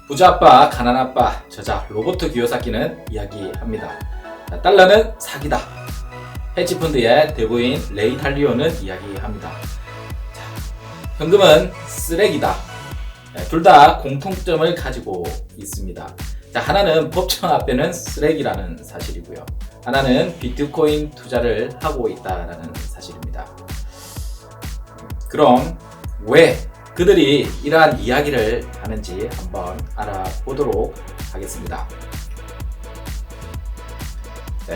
부자아빠, 가난아빠, 저자 로버트 기요사키는 이야기합니다. 달러는 사기다. 헤지펀드의 대부인 레이 달리오는 이야기합니다. 현금은 쓰레기다. 둘 다 공통점을 가지고 있습니다. 하나는 법정 앞에는 쓰레기라는 사실이고요. 하나는 비트코인 투자를 하고 있다라는 사실입니다. 그럼 왜 그들이 이러한 이야기를 하는지 한번 알아보도록 하겠습니다.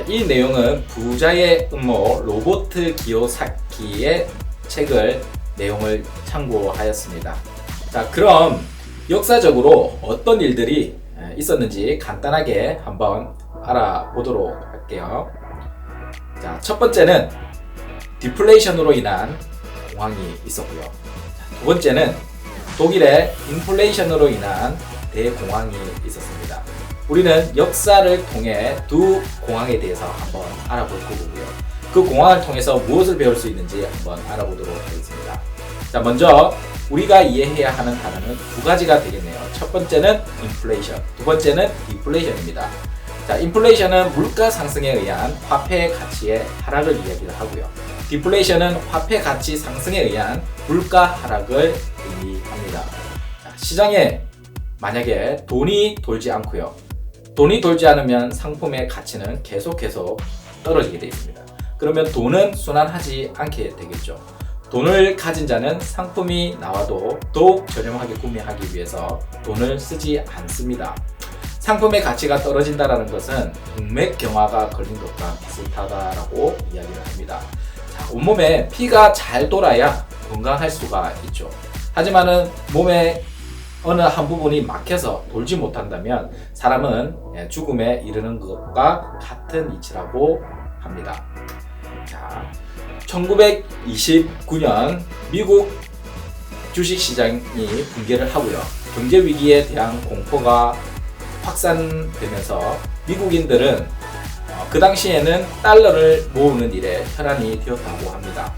이 내용은 부자의 음모 로버트 기요사키의 책을 내용을 참고하였습니다. 그럼 역사적으로 어떤 일들이 있었는지 간단하게 한번 알아보도록 할게요. 첫 번째는 디플레이션으로 인한 공황이 있었고요. 두 번째는 독일의 인플레이션으로 인한 대공황이 있었습니다. 우리는 역사를 통해 두 공황에 대해서 한번 알아볼 거고요. 그 공황을 통해서 무엇을 배울 수 있는지 한번 알아보도록 하겠습니다. 먼저 우리가 이해해야 하는 단어는 두 가지가 되겠네요. 첫 번째는 인플레이션, 두 번째는 디플레이션입니다. 인플레이션은 물가 상승에 의한 화폐 가치의 하락을 이야기를 하고요. 디플레이션은 화폐 가치 상승에 의한 물가 하락을 의미합니다. 시장에 만약에 돈이 돌지 않고요. 돈이 돌지 않으면 상품의 가치는 계속해서 떨어지게 되어 있습니다. 그러면 돈은 순환하지 않게 되겠죠. 돈을 가진 자는 상품이 나와도 더욱 저렴하게 구매하기 위해서 돈을 쓰지 않습니다. 상품의 가치가 떨어진다는 것은 동맥 경화가 걸린 것과 비슷하다라고 이야기를 합니다. 온몸에 피가 잘 돌아야 건강할 수가 있죠. 하지만은 몸의 어느 한 부분이 막혀서 돌지 못한다면 사람은 죽음에 이르는 것과 같은 이치라고 합니다. 1929년 미국 주식시장이 붕괴를 하고요. 경제위기에 대한 공포가 확산되면서 미국인들은 그 당시에는 달러를 모으는 일에 혈안이 되었다고 합니다.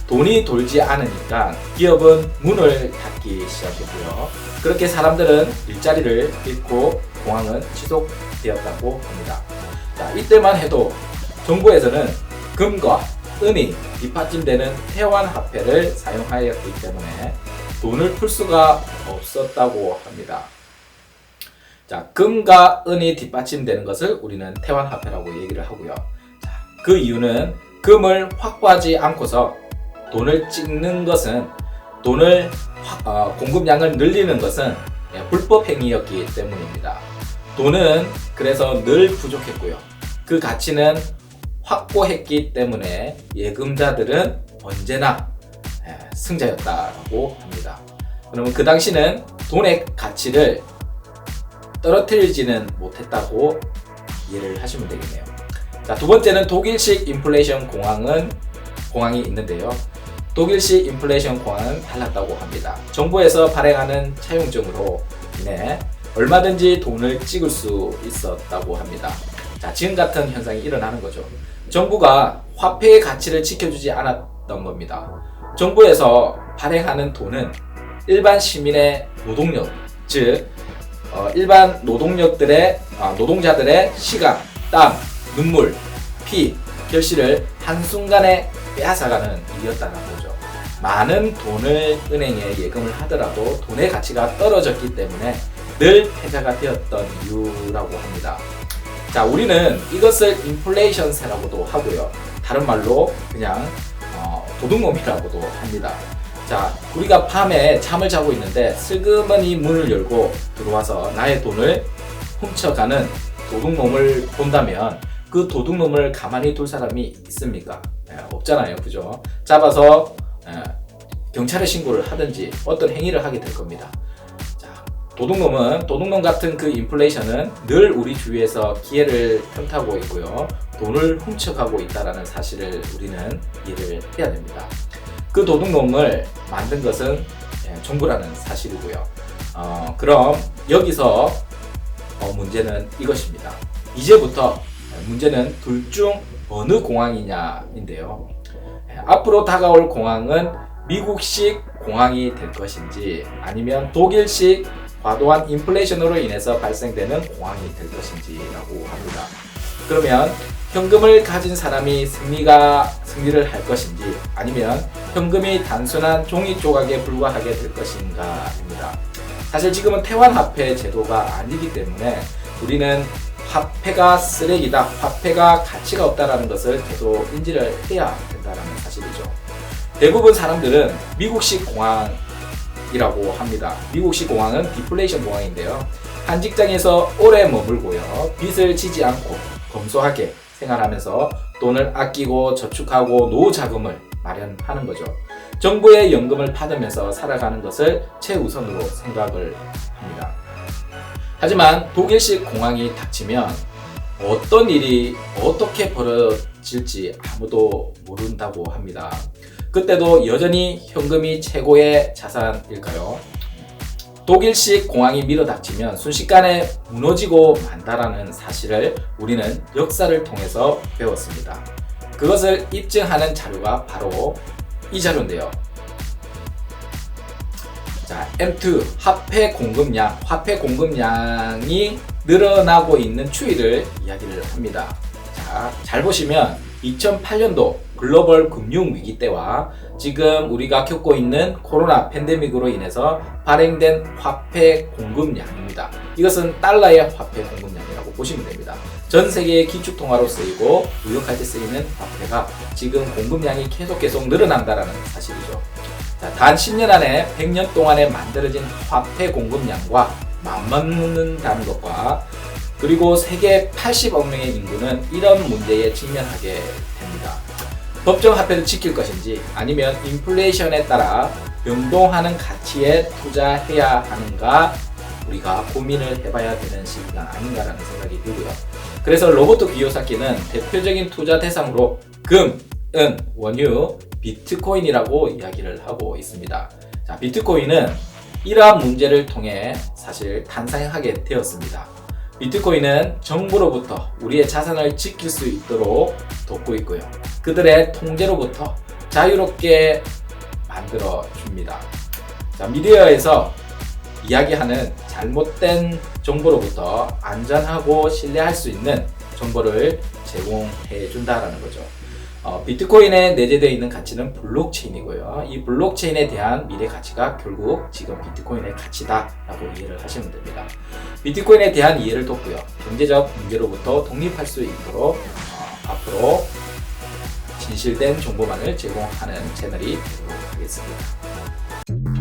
돈이 돌지 않으니까 기업은 문을 닫기 시작했고요. 그렇게 사람들은 일자리를 잃고 공황은 지속되었다고 합니다. 이때만 해도 정부에서는 금과 은이 뒷받침되는 태환화폐를 사용하였기 때문에 돈을 풀 수가 없었다고 합니다. 금과 은이 뒷받침되는 것을 우리는 태환화폐라고 얘기를 하고요. 그 이유는 금을 확보하지 않고서 돈을 찍는 것은 돈을 공급량을 늘리는 것은 불법 행위였기 때문입니다. 돈은 그래서 늘 부족했고요. 그 가치는 확보했기 때문에 예금자들은 언제나 승자였다고 합니다. 그러면 그 당시는 돈의 가치를 떨어뜨리지는 못했다고 이해를 하시면 되겠네요. 두 번째는 독일식 인플레이션 공황이 있는데요. 독일식 인플레이션 공황은 달랐다고 합니다. 정부에서 발행하는 차용증으로 인해 얼마든지 돈을 찍을 수 있었다고 합니다. 지금 같은 현상이 일어나는 거죠. 정부가 화폐의 가치를 지켜주지 않았던 겁니다. 정부에서 발행하는 돈은 일반 시민의 노동력, 즉 일반 노동자들의 시간, 땀, 눈물, 피, 결실을 한순간에 빼앗아가는 일이었다는 거죠. 많은 돈을 은행에 예금을 하더라도 돈의 가치가 떨어졌기 때문에 늘 패자가 되었던 이유라고 합니다. 우리는 이것을 인플레이션세라고도 하고요. 다른 말로 그냥 도둑놈이라고도 합니다. 우리가 밤에 잠을 자고 있는데 슬그머니 문을 열고 들어와서 나의 돈을 훔쳐가는 도둑놈을 본다면 그 도둑놈을 가만히 둘 사람이 있습니까? 없잖아요. 그죠? 잡아서 경찰에 신고를 하든지 어떤 행위를 하게 될 겁니다. 도둑놈 같은 그 인플레이션은 늘 우리 주위에서 기회를 틈타고 있고요. 돈을 훔쳐가고 있다는 사실을 우리는 이해를 해야 됩니다. 그 도둑놈을 만든 것은 정부라는 사실이고요. 그럼 여기서 문제는 이것입니다. 이제부터 문제는 둘 중 어느 공황이냐인데요. 앞으로 다가올 공황은 미국식 공황이 될 것인지 아니면 독일식 과도한 인플레이션으로 인해서 발생되는 공황이 될 것인지라고 합니다. 그러면 현금을 가진 사람이 승리를 할 것인지 아니면 현금이 단순한 종이 조각에 불과하게 될 것인가입니다. 사실 지금은 태환화폐 제도가 아니기 때문에 우리는 화폐가 쓰레기다, 화폐가 가치가 없다라는 것을 계속 인지를 해야 된다는 사실이죠. 대부분 사람들은 미국식 공황이라고 합니다. 미국식 공황은 디플레이션 공황인데요. 한 직장에서 오래 머물고요. 빚을 지지 않고 검소하게 생활하면서 돈을 아끼고 저축하고 노후 자금을 마련하는 거죠. 정부의 연금을 받으면서 살아가는 것을 최우선으로 생각을 합니다. 하지만 독일식 공황이 닥치면 어떤 일이 어떻게 벌어질지 아무도 모른다고 합니다. 그때도 여전히 현금이 최고의 자산일까요? 독일식 공황이 밀어닥치면 순식간에 무너지고 만다라는 사실을 우리는 역사를 통해서 배웠습니다. 그것을 입증하는 자료가 바로 이 자료인데요. 자, M2 화폐 공급량이 늘어나고 있는 추이를 이야기를 합니다. 자, 잘 보시면 2008년도 글로벌 금융 위기 때와 지금 우리가 겪고 있는 코로나 팬데믹으로 인해서 발행된 화폐 공급량입니다. 이것은 달러의 화폐 공급량이라고 보시면 됩니다. 전 세계의 기축통화로 쓰이고 무역할 때 쓰이는 화폐가 지금 공급량이 계속 늘어난다는 사실이죠. 자, 단 10년 안에 100년 동안에 만들어진 화폐 공급량과 맞먹는다는 것과 그리고 세계 80억 명의 인구는 이런 문제에 직면하게 됩니다. 법정 화폐를 지킬 것인지 아니면 인플레이션에 따라 변동하는 가치에 투자해야 하는가 우리가 고민을 해봐야 되는 시기가 아닌가라는 생각이 들고요. 그래서 로버트 기요사키는 대표적인 투자 대상으로 금, 은, 원유, 비트코인이라고 이야기를 하고 있습니다. 자, 비트코인은 이러한 문제를 통해 사실 탄생하게 되었습니다. 비트코인은 정부로부터 우리의 자산을 지킬 수 있도록 돕고 있고요. 그들의 통제로부터 자유롭게 만들어 줍니다. 자, 미디어에서 이야기하는 잘못된 정보로부터 안전하고 신뢰할 수 있는 정보를 제공해 준다라는 거죠. 비트코인에 내재되어 있는 가치는 블록체인이고요. 이 블록체인에 대한 미래 가치가 결국 지금 비트코인의 가치다라고 이해를 하시면 됩니다. 비트코인에 대한 이해를 돕고요. 경제적 문제로부터 독립할 수 있도록 앞으로 진실된 정보만을 제공하는 채널이 되도록 하겠습니다.